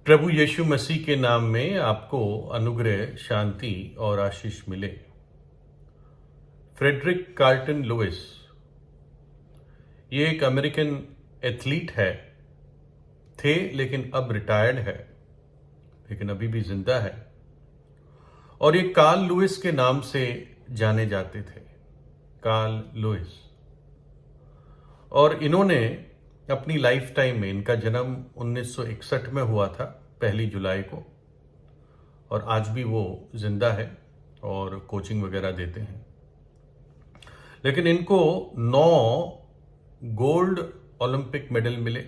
प्रभु यीशु मसीह के नाम में आपको अनुग्रह, शांति और आशीष मिले। फ्रेडरिक कार्लटन लुइस ये एक अमेरिकन एथलीट थे, लेकिन अब रिटायर्ड है, लेकिन अभी भी जिंदा है। और ये कार्ल लुइस के नाम से जाने जाते थे, कार्ल लुइस। और इन्होंने अपनी लाइफ टाइम में, इनका जन्म 1961 में हुआ था, 1 जुलाई को, और आज भी वो जिंदा है और कोचिंग वगैरह देते हैं। लेकिन इनको 9 गोल्ड ओलंपिक मेडल मिले।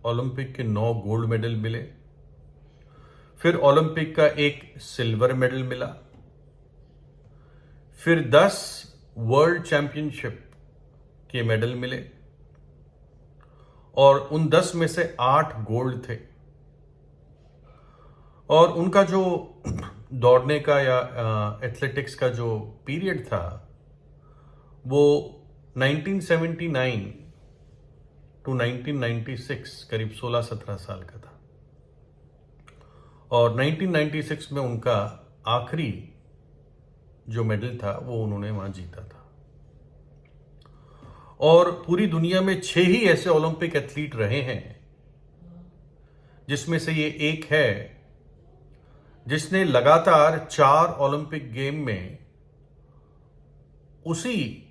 ओलंपिक के 9 गोल्ड मेडल मिले। फिर ओलंपिक का 1 सिल्वर मेडल मिला। फिर 10 वर्ल्ड चैंपियनशिप के मेडल मिले, और उन 10 में से 8 गोल्ड थे। और उनका जो दौड़ने का या एथलेटिक्स का जो पीरियड था, वो 1979 टू 1996, करीब 16-17 साल का था। और 1996 में उनका आखिरी जो मेडल था वो उन्होंने वहां जीता था। और पूरी दुनिया में 6 ही ऐसे ओलंपिक एथलीट रहे हैं, जिसमें से ये एक है जिसने लगातार 4 ओलंपिक गेम में उसी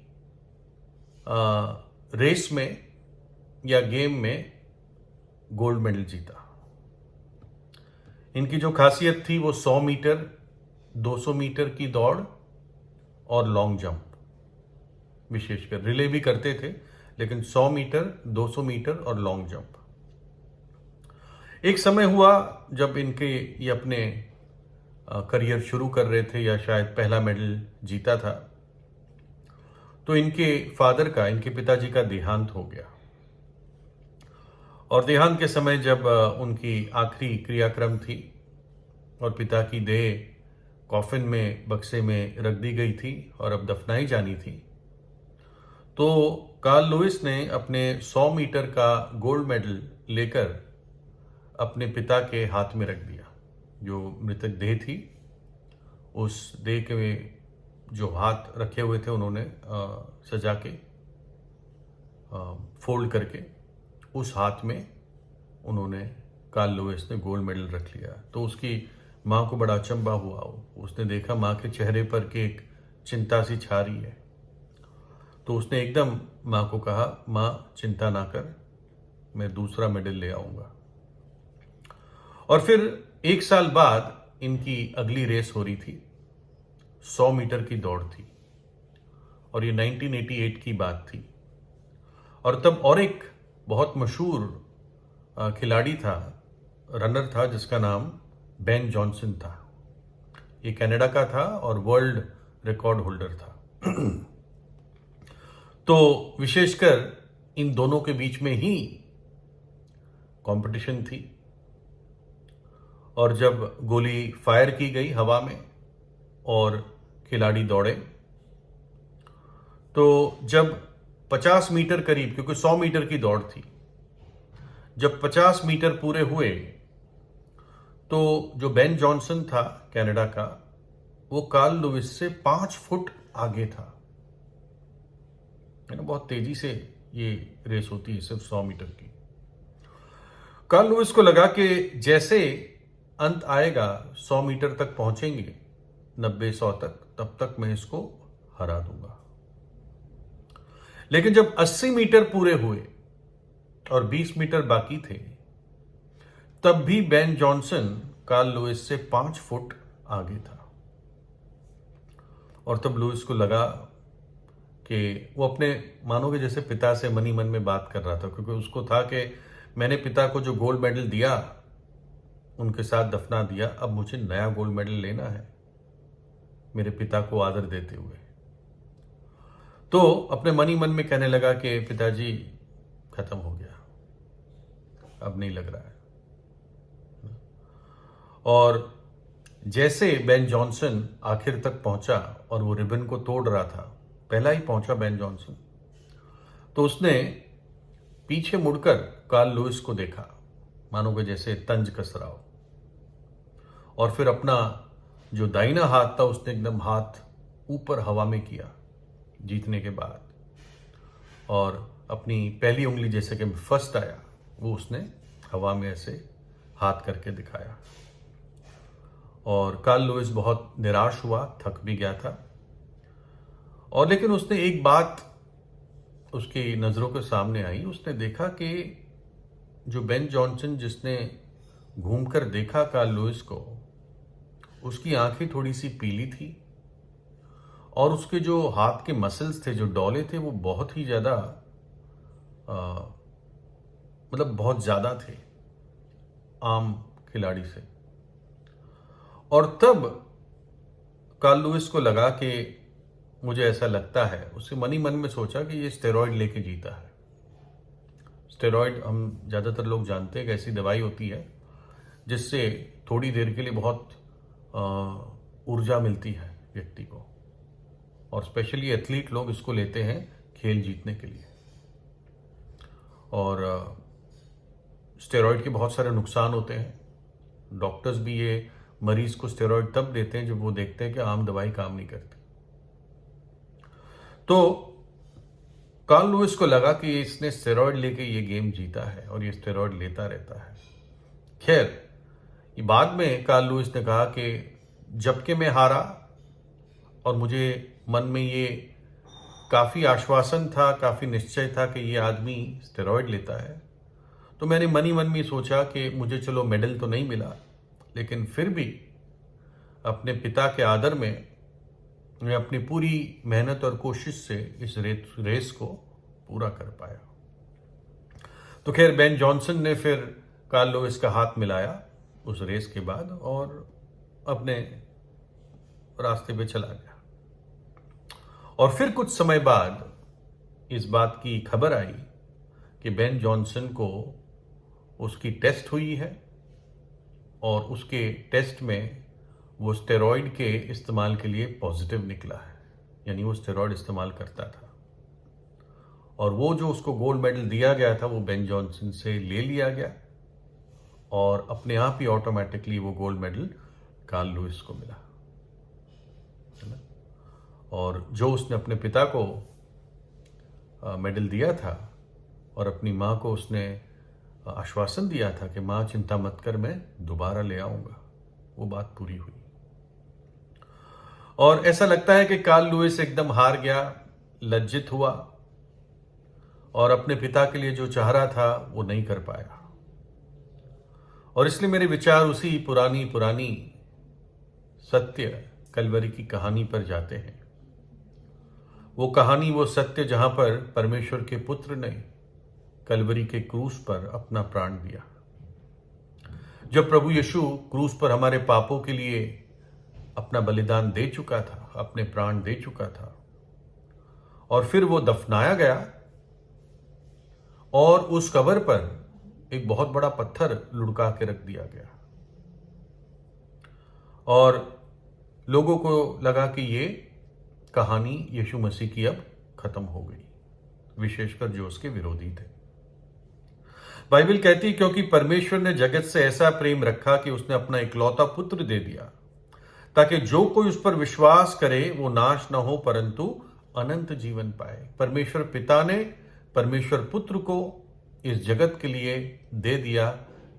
रेस में या गेम में गोल्ड मेडल जीता। इनकी जो खासियत थी वो 100 मीटर, 200 मीटर की दौड़ और लॉन्ग जंप, विशेषकर रिले भी करते थे, लेकिन 100 मीटर, 200 मीटर और लॉन्ग जंप। एक समय हुआ जब इनके ये अपने करियर शुरू कर रहे थे, या शायद पहला मेडल जीता था, तो इनके फादर का, इनके पिताजी का देहांत हो गया। और देहांत के समय जब उनकी आखिरी क्रियाक्रम थी और पिता की देह कॉफिन में, बक्से में रख दी गई थी और अब दफनाई जानी थी, तो कार्ल लुइस ने अपने 100 मीटर का गोल्ड मेडल लेकर अपने पिता के हाथ में रख दिया। जो मृतक देह थी, उस देह के जो हाथ रखे हुए थे, उन्होंने सजा के, फोल्ड करके, उस हाथ में उन्होंने, कार्ल लुइस ने गोल्ड मेडल रख लिया। तो उसकी माँ को बड़ा अचंभा हुआ। उसने देखा माँ के चेहरे पर कि एक चिंता सी छा रही है। तो उसने एकदम माँ को कहा, माँ चिंता ना कर, मैं दूसरा मेडल ले आऊंगा। और फिर 1 साल बाद इनकी अगली रेस हो रही थी, 100 मीटर की दौड़ थी, और ये 1988 की बात थी। और तब और एक बहुत मशहूर खिलाड़ी था, रनर था, जिसका नाम बेन जॉनसन था। ये कनाडा का था और वर्ल्ड रिकॉर्ड होल्डर था। तो विशेषकर इन दोनों के बीच में ही कंपटीशन थी। और जब गोली फायर की गई हवा में और खिलाड़ी दौड़े, तो जब 50 मीटर करीब, क्योंकि 100 मीटर की दौड़ थी, जब 50 मीटर पूरे हुए, तो जो बेन जॉनसन था कनाडा का, वो कार्ल लुइस से 5 फुट आगे था। है ना, बहुत तेजी से ये रेस होती है, सिर्फ 100 मीटर की। कार्ल लुइस को लगा कि जैसे अंत आएगा, 100 मीटर तक पहुंचेंगे, 90-100 तक, तब तक मैं इसको हरा दूंगा। लेकिन जब 80 मीटर पूरे हुए और 20 मीटर बाकी थे, तब भी बेन जॉनसन कार्ल लुइस से 5 फुट आगे था। और तब लुइस को लगा कि वो अपने, मानोगे जैसे पिता से मनी मन में बात कर रहा था, क्योंकि उसको था कि मैंने पिता को जो गोल्ड मेडल दिया, उनके साथ दफना दिया, अब मुझे नया गोल्ड मेडल लेना है, मेरे पिता को आदर देते हुए। तो अपने मनी मन में कहने लगा कि पिताजी, खत्म हो गया, अब नहीं लग रहा है। और जैसे बेन जॉनसन आखिर तक पहुंचा और वो रिबन को तोड़ रहा था, पहला ही पहुंचा बेन जॉनसन, तो उसने पीछे मुड़कर कार्ल लुइस को देखा मानो कि जैसे तंज कस रहा हो। और फिर अपना जो दाहिना हाथ था उसने एकदम हाथ ऊपर हवा में किया जीतने के बाद, और अपनी पहली उंगली जैसे कि फर्स्ट आया वो उसने हवा में ऐसे हाथ करके दिखाया। और कार्ल लुइस बहुत निराश हुआ, थक भी गया था। और लेकिन उसने एक बात उसकी नज़रों के सामने आई। उसने देखा कि जो बेन जॉनसन जिसने घूमकर देखा कार्ल लुइस को, उसकी आंखें थोड़ी सी पीली थी और उसके जो हाथ के मसल्स थे, जो डौले थे, वो बहुत ही ज़्यादा मतलब बहुत ज़्यादा थे आम खिलाड़ी से। और तब कार्ल लुइस को लगा कि मुझे ऐसा लगता है, उसने मन ही मन में सोचा कि ये स्टेरॉइड लेके जीता है। स्टेरॉइड हम ज़्यादातर लोग जानते हैं कि ऐसी दवाई होती है जिससे थोड़ी देर के लिए बहुत ऊर्जा मिलती है व्यक्ति को, और स्पेशली एथलीट लोग इसको लेते हैं खेल जीतने के लिए। और स्टेरॉइड के बहुत सारे नुकसान होते हैं। डॉक्टर्स भी ये मरीज को स्टेरॉइड तब देते हैं जब वो देखते हैं कि आम दवाई काम नहीं करती। तो कार्ल लुइस को लगा कि इसने स्टेरॉइड लेके ये गेम जीता है और ये स्टेरॉइड लेता रहता है। खैर, ये बाद में कार्ल लुइस ने कहा कि जबकि मैं हारा और मुझे मन में ये काफ़ी आश्वासन था, काफ़ी निश्चय था कि ये आदमी स्टेरॉइड लेता है, तो मैंने मन ही मन में सोचा कि मुझे चलो मेडल तो नहीं मिला, लेकिन फिर भी अपने पिता के आदर में मैं अपनी पूरी मेहनत और कोशिश से इस रेस को पूरा कर पाया। तो खैर, बेन जॉनसन ने फिर कार्ल लुइस का हाथ मिलाया उस रेस के बाद और अपने रास्ते पे चला गया। और फिर कुछ समय बाद इस बात की खबर आई कि बेन जॉनसन को उसकी टेस्ट हुई है और उसके टेस्ट में वो स्टेरॉइड के इस्तेमाल के लिए पॉजिटिव निकला है, यानी वो स्टेरॉइड इस्तेमाल करता था। और वो जो उसको गोल्ड मेडल दिया गया था वो बेन जॉनसन से ले लिया गया और अपने आप ही ऑटोमेटिकली वो गोल्ड मेडल कार्ल लुइस को मिला, है ना। और जो उसने अपने पिता को मेडल दिया था और अपनी माँ को उसने आश्वासन दिया था कि माँ चिंता मत कर, मैं दोबारा ले आऊँगा, वो बात पूरी हुई। और ऐसा लगता है कि कार्ल लुइस एकदम हार गया, लज्जित हुआ और अपने पिता के लिए जो चाह रहा था वो नहीं कर पाया। और इसलिए मेरे विचार उसी पुरानी पुरानी सत्य कलवरी की कहानी पर जाते हैं। वो कहानी, वो सत्य जहां पर परमेश्वर के पुत्र ने कलवरी के क्रूस पर अपना प्राण दिया। जब प्रभु यीशु क्रूस पर हमारे पापों के लिए अपना बलिदान दे चुका था, अपने प्राण दे चुका था, और फिर वो दफनाया गया और उस कब्र पर एक बहुत बड़ा पत्थर लुढ़का के रख दिया गया और लोगों को लगा कि ये कहानी यीशु मसीह की अब खत्म हो गई, विशेषकर जो उसके विरोधी थे। बाइबल कहती है क्योंकि परमेश्वर ने जगत से ऐसा प्रेम रखा कि उसने अपना इकलौता पुत्र दे दिया ताकि जो कोई उस पर विश्वास करे वो नाश न हो परंतु अनंत जीवन पाए। परमेश्वर पिता ने परमेश्वर पुत्र को इस जगत के लिए दे दिया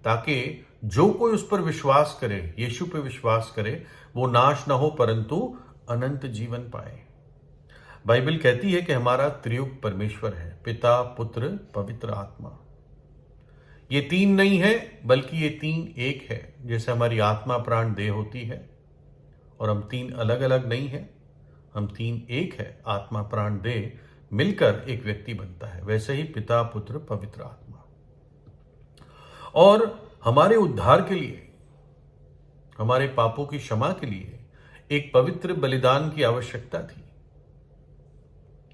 ताकि जो कोई उस पर विश्वास करे, यीशु पे विश्वास करे, वो नाश न हो परंतु अनंत जीवन पाए। बाइबल कहती है कि हमारा त्रियुग परमेश्वर है, पिता, पुत्र, पवित्र आत्मा। ये तीन नहीं है बल्कि ये तीन एक है। जैसे हमारी आत्मा प्राण देह होती है और हम तीन अलग अलग नहीं है, हम तीन एक है, आत्मा प्राण देह मिलकर एक व्यक्ति बनता है, वैसे ही पिता, पुत्र, पवित्र आत्मा। और हमारे उद्धार के लिए, हमारे पापों की क्षमा के लिए एक पवित्र बलिदान की आवश्यकता थी,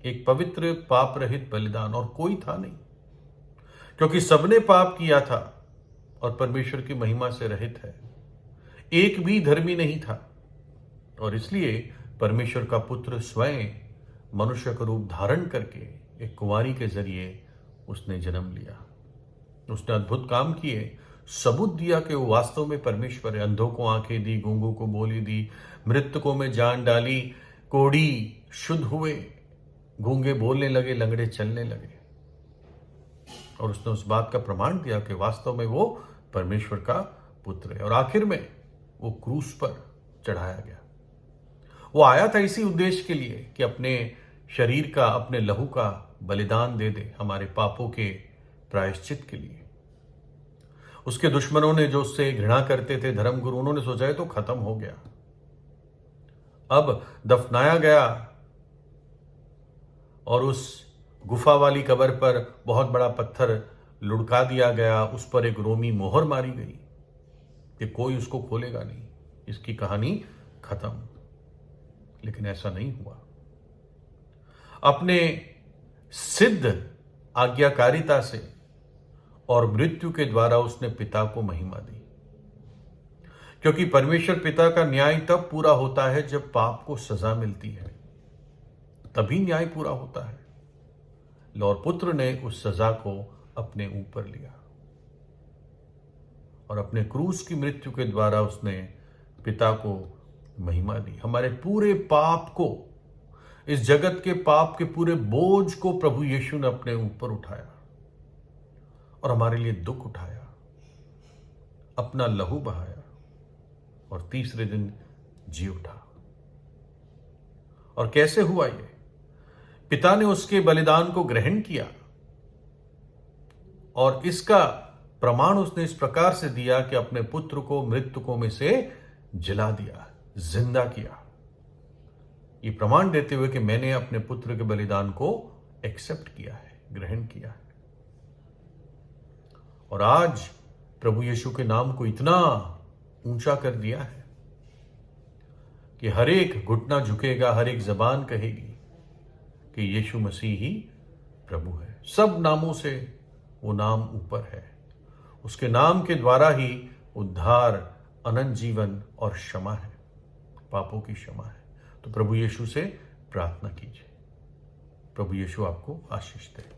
एक पवित्र पाप रहित बलिदान, और कोई था नहीं क्योंकि सबने पाप किया था और परमेश्वर की महिमा से रहित है। एक भी धर्मी नहीं था और इसलिए परमेश्वर का पुत्र स्वयं मनुष्य का रूप धारण करके एक कुंवारी के जरिए उसने जन्म लिया। उसने अद्भुत काम किए, सबूत दिया कि वो वास्तव में परमेश्वर है। अंधों को आंखें दी, गूंगों को बोली दी, मृतकों में जान डाली, कोढ़ी शुद्ध हुए, गूंगे बोलने लगे, लंगड़े चलने लगे। और उसने उस बात का प्रमाण दिया कि वास्तव में वो परमेश्वर का पुत्र है। और आखिर में वो क्रूस पर चढ़ाया गया। वो आया था इसी उद्देश्य के लिए कि अपने शरीर का, अपने लहू का बलिदान दे दे हमारे पापों के प्रायश्चित के लिए। उसके दुश्मनों ने, जो उससे घृणा करते थे, धर्मगुरु, उन्होंने सोचा है तो खत्म हो गया, अब दफनाया गया। और उस गुफा वाली कब्र पर बहुत बड़ा पत्थर लुढ़का दिया गया, उस पर एक रोमी मोहर मारी गई कि कोई उसको खोलेगा नहीं, इसकी कहानी खत्म। लेकिन ऐसा नहीं हुआ। अपने सिद्ध आज्ञाकारिता से और मृत्यु के द्वारा उसने पिता को महिमा दी। क्योंकि परमेश्वर पिता का न्याय तब पूरा होता है जब पाप को सजा मिलती है, तभी न्याय पूरा होता है। और पुत्र ने उस सजा को अपने ऊपर लिया और अपने क्रूस की मृत्यु के द्वारा उसने पिता को महिमा दी। हमारे पूरे पाप को, इस जगत के पाप के पूरे बोझ को प्रभु यीशु ने अपने ऊपर उठाया और हमारे लिए दुख उठाया, अपना लहू बहाया और तीसरे दिन जी उठा। और कैसे हुआ ये? पिता ने उसके बलिदान को ग्रहण किया और इसका प्रमाण उसने इस प्रकार से दिया कि अपने पुत्र को मृतकों में से जिला दिया, जिंदा किया। ये प्रमाण देते हुए कि मैंने अपने पुत्र के बलिदान को एक्सेप्ट किया है, ग्रहण किया है। और आज प्रभु यीशु के नाम को इतना ऊंचा कर दिया है कि हर एक घुटना झुकेगा, हर एक जबान कहेगी कि यीशु मसीह ही प्रभु है। सब नामों से वो नाम ऊपर है। उसके नाम के द्वारा ही उद्धार, अनंत जीवन और क्षमा है, पापों की क्षमा है। तो प्रभु यीशु से प्रार्थना कीजिए। प्रभु यीशु आपको आशीष दे।